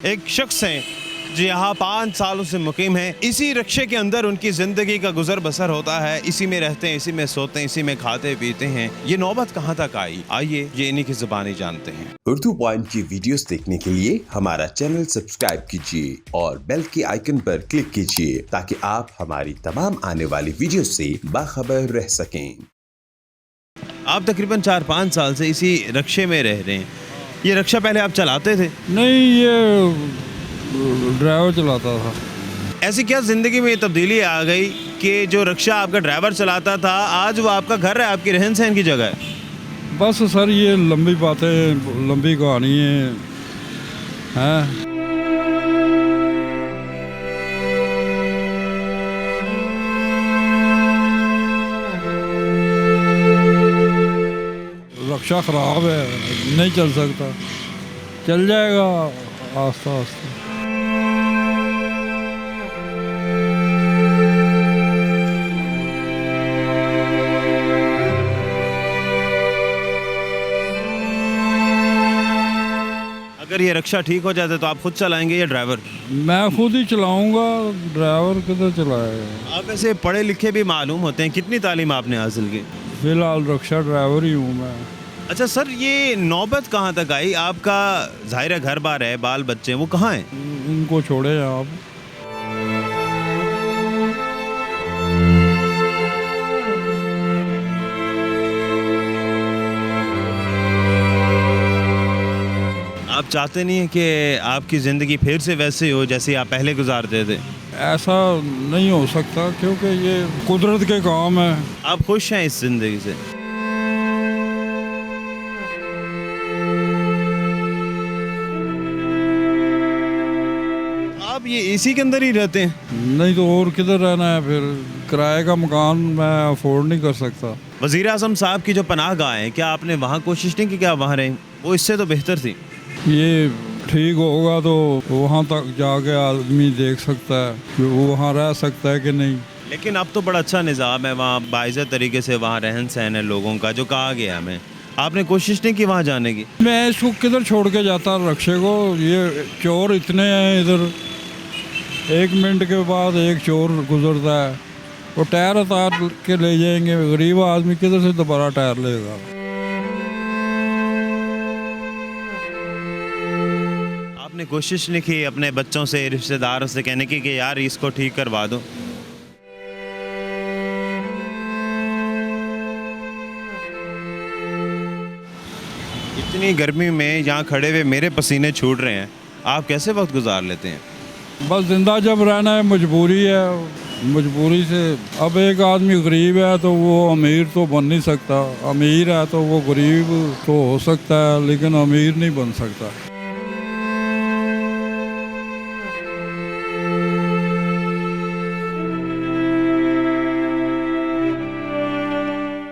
एक शख्स हैं जो यहाँ 5 सालों से मुकीम हैं। इसी रिक्शे के अंदर उनकी ज़िंदगी का गुजर बसर होता है। इसी में रहते हैं, इसी में सोते हैं, इसी में खाते पीते हैं। ये नौबत कहाँ तक आई, आइए ये इन्हीं की ज़ुबानी जानते हैं। उर्दू पॉइंट की वीडियोस देखने के लिए हमारा चैनल सब्सक्राइब कीजिए और बेल के आइकन पर क्लिक कीजिए ताकि आप हमारी तमाम आने वाली वीडियो से बाखबर रह सकें। आप तकरीबन 4-5 साल से इसी रिक्शे में रह रहे हैं। ये रिक्शा पहले आप चलाते थे? नहीं, ये ड्राइवर चलाता था। ऐसी क्या ज़िंदगी में ये तब्दीली आ गई कि जो रिक्शा आपका ड्राइवर चलाता था आज वो आपका घर है, आपकी रहन सहन की जगह है? बस सर, ये लंबी बातें, लंबी कहानी है। रिक्शा ख़राब है, नहीं चल सकता। चल जाएगा आस्ता आस्ता। अगर ये रिक्शा ठीक हो जाता तो आप खुद चलाएंगे या ड्राइवर? मैं खुद ही चलाऊंगा, ड्राइवर किधर चलाएगा। आप ऐसे पढ़े लिखे भी मालूम होते हैं, कितनी तालीम आपने हासिल की? फिलहाल रिक्शा ड्राइवर ही हूँ मैं। अच्छा सर, ये नौबत कहाँ तक आई? आपका ज़ाहिर है घर बार है, बाल बच्चे हैं, वो कहाँ हैं? इनको छोड़े आप। आप चाहते नहीं है कि आपकी ज़िंदगी फिर से वैसे हो जैसे आप पहले गुजारते थे? ऐसा नहीं हो सकता क्योंकि ये कुदरत के काम है। आप खुश हैं इस ज़िंदगी से? आप ये एसी के अंदर ही रहते हैं? नहीं तो और किधर रहना है फिर। किराए का मकान मैं अफोर्ड नहीं कर सकता। वज़ीर आज़म साहब की जो पनाह गाह है, क्या आपने वहाँ कोशिश नहीं की? क्या वहाँ रहें? वो इससे तो बेहतर थी। ये ठीक होगा तो वहाँ तक जाके आदमी देख सकता है कि वो वहाँ रह सकता है कि नहीं। लेकिन अब तो बड़ा अच्छा निज़ाम है वहाँ, बाइज़्ज़त तरीके से वहाँ रहन सहन है लोगों का, जो कहा गया हमें। आपने कोशिश नहीं की वहाँ जाने की? मैं इसको किधर छोड़ के जाता रिक्शे को? ये चोर इतने हैं इधर, 1 मिनट के बाद एक चोर गुजरता है, वो टायर उतार के ले जाएंगे। गरीब आदमी किधर से दोबारा टायर लेगा? आपने कोशिश नहीं की अपने बच्चों से, रिश्तेदारों से कहने की कि यार इसको ठीक करवा दो? इतनी गर्मी में यहाँ खड़े हुए मेरे पसीने छूट रहे हैं, आप कैसे वक्त गुजार लेते हैं? बस जिंदा जब रहना है, मजबूरी है। मजबूरी से अब एक आदमी गरीब है तो वो अमीर तो बन नहीं सकता, अमीर है तो वो गरीब तो हो सकता है लेकिन अमीर नहीं बन सकता।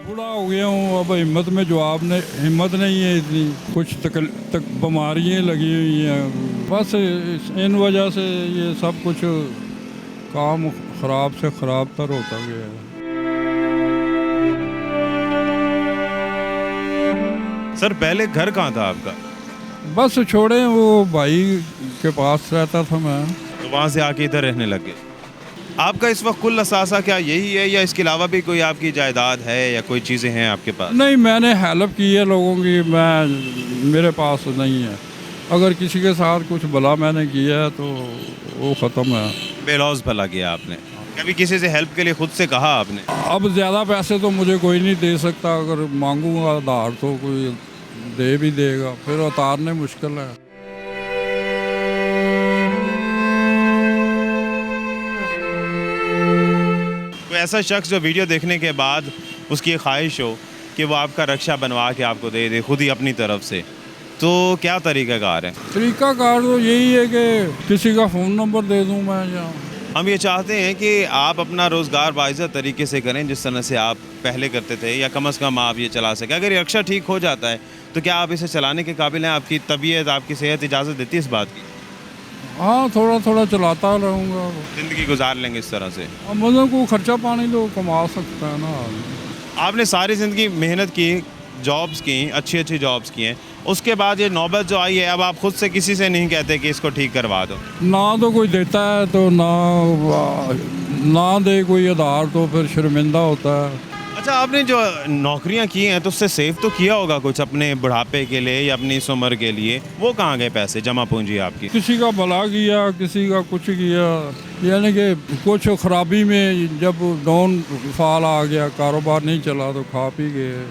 बूढ़ा हो गया हूँ, अब हिम्मत में जवाब नहीं, हिम्मत नहीं है इतनी। कुछ तक बीमारियाँ लगी हुई हैं। बस इन वजह से ये सब कुछ काम ख़राब से ख़राब तर होता गया है। सर पहले घर कहाँ था आपका? बस छोड़े, वो भाई के पास रहता था मैं, तो वहाँ से आके इधर रहने लग गए। आपका इस वक्त कुल असासा क्या यही है या इसके अलावा भी कोई आपकी जायदाद है या कोई चीज़ें हैं आपके पास? नहीं, मैंने हेल्प की है लोगों की, मेरे पास नहीं है। अगर किसी के साथ कुछ भला मैंने किया है तो वो ख़त्म है। बेलौज भला किया आपने? कभी किसी से हेल्प के लिए खुद से कहा आपने? अब ज़्यादा पैसे तो मुझे कोई नहीं दे सकता। अगर मांगूंगा उधार तो कोई दे भी देगा, फिर उतारने मुश्किल है। कोई ऐसा शख्स जो वीडियो देखने के बाद उसकी ये ख्वाहिश हो कि वो आपका रिक्शा बनवा के आपको दे दे खुद ही अपनी तरफ से, तो क्या तरीक़ाकार है? तरीक़ाकार तो यही है कि किसी का फ़ोन नंबर दे दूँ मैं, या हम ये चाहते हैं कि आप अपना रोज़गार बाइज़्ज़त तरीके से करें जिस तरह से आप पहले करते थे, या कम से कम आप ये चला सकें। अगर ये रिक्शा ठीक हो जाता है तो क्या आप इसे चलाने के काबिल हैं? आपकी तबीयत, आपकी सेहत इजाज़त देती है इस बात की? हाँ, थोड़ा थोड़ा चलाता रहूँगा। ज़िंदगी गुजार लेंगे इस तरह से? अब मतलब को खर्चा पानी तो कमा सकता है ना। आपने सारी ज़िंदगी मेहनत की, जॉब्स की, अच्छी अच्छी जॉब्स की हैं, उसके बाद ये नौबत जो आई है, अब आप खुद से किसी से नहीं कहते कि इसको ठीक करवा दो? ना तो कोई देता है तो ना दे कोई आधार तो फिर शर्मिंदा होता है। अच्छा, आपने जो नौकरियां की हैं तो उससे सेव तो किया होगा कुछ अपने बुढ़ापे के लिए या अपनी इस उम्र के लिए, वो कहाँ गए पैसे, जमा पूंजी आपकी? किसी का भला किया, किसी का कुछ किया, यानी कि कुछ खराबी में जब डाउन फॉल आ गया, कारोबार नहीं चला तो खा पी गए।